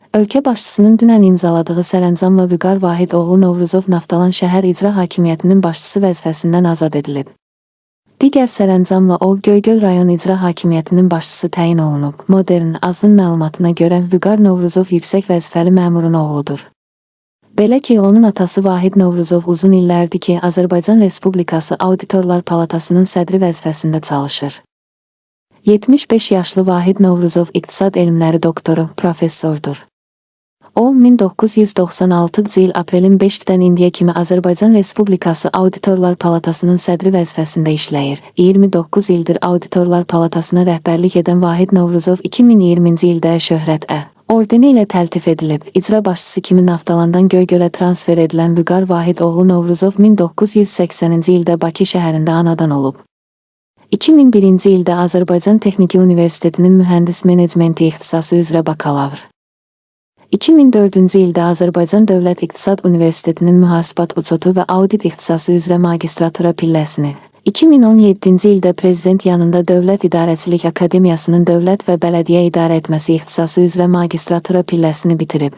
Ölkə başçısının dünən imzaladığı sərəncamla Vüqar Vahid oğlu Novruzov Naftalan şəhər icra hakimiyyətinin başçısı vəzifəsindən azad edilib. Digər sərəncamla o, Göygöl rayon icra hakimiyyətinin başçısı təyin olunub. Modern AZ-ın məlumatına görə Vüqar Novruzov yüksək vəzifəli məmurun oğludur. Belə ki, onun atası Vahid Novruzov uzun illərdir ki, Azərbaycan Respublikası Auditorlar Palatasının sədri vəzifəsində çalışır. 75 yaşlı Vahid Novruzov iqtisad elmləri doktoru, professordur. O, 1996 il aprelin 5-dən indiyə kimi Azərbaycan Respublikası Auditorlar Palatasının sədri vəzifəsində işləyir. 29 ildir Auditorlar Palatasına rəhbərlik edən Vahid Novruzov 2020-ci ildə Şöhrət ordeni ilə təltif edilib. İcra başçısı kimi Naftalandan Göygölə transfer edilən Vüqar Vahid oğlu Novruzov 1980-ci ildə Bakı şəhərində anadan olub. 2001-ci ildə Azərbaycan Texniki Universitetinin mühəndis menecmenti ixtisası üzrə bakalavr. 2004-cü ildə Azərbaycan Dövlət İqtisad Universitetinin mühasibat uçotu və audit ixtisası üzrə magistratura pilləsini, 2017-ci ildə Prezident yanında Dövlət İdarəçilik Akademiyasının Dövlət və Bələdiyyə İdarə etməsi ixtisası üzrə magistratura pilləsini bitirib.